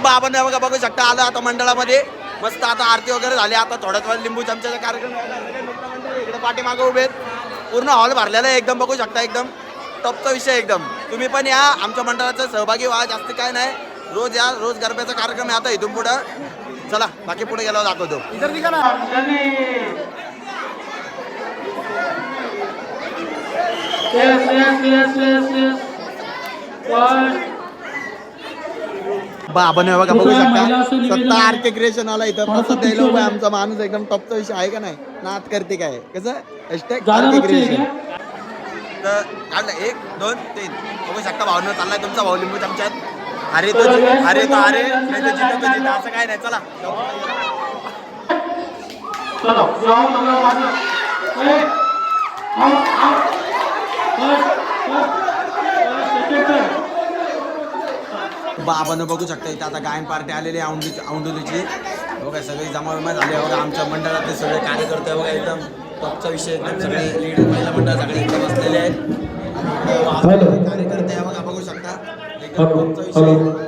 आपण बघा बघू शकता आलं आता मंडळामध्ये मस्त आता आरती वगैरे झाली. आता थोड्याच वेळ लिंबू चमच्याचा कार्यक्रम इकडे पाठीमागे उभे आहेत. पूर्ण हॉल भरलेला आहे एकदम बघू शकता. एकदम टॉपचा विषय एकदम. तुम्ही पण या आमच्या मंडळाचा सहभागी व्हा. जास्त काय नाही रोज या रोज गरब्याचा कार्यक्रम आहे आता इथून पुढं. चला बाकी पुढे गेल्यावर दाखवतो. इतर ठिकाण आपण बघा बघू शकता स्वतः आरके क्रिएशन आला इथं प्रसाद द्यायला उभा आमचा माणूस. एकदम टॉपचा विषय आहे का नाही. नाद करते काय कसं हॅशटॅग आरके क्रिएशन. तर काढलं 1 2 3 बघू शकता. भावना चाललाय तुमचा भाऊ लिंबू चमच्यात. अरे तो अरे तो अरे नाही तर जिथं तो जिथं असं काय नाही. चला आपण बघू शकता इथं आता गायन पार्टी आलेली आहे औंढोलीची. बघा सगळी जमावमा झाली बघा. आमच्या मंडळातले सगळे कार्यकर्ते बघा एकदम टॉपचा विषय. एकदम सगळे लीड महिला मंडळ सगळे इथं बसलेले आहेत. कार्यकर्ते बघा बघू शकता एकदम टॉपचा विषय.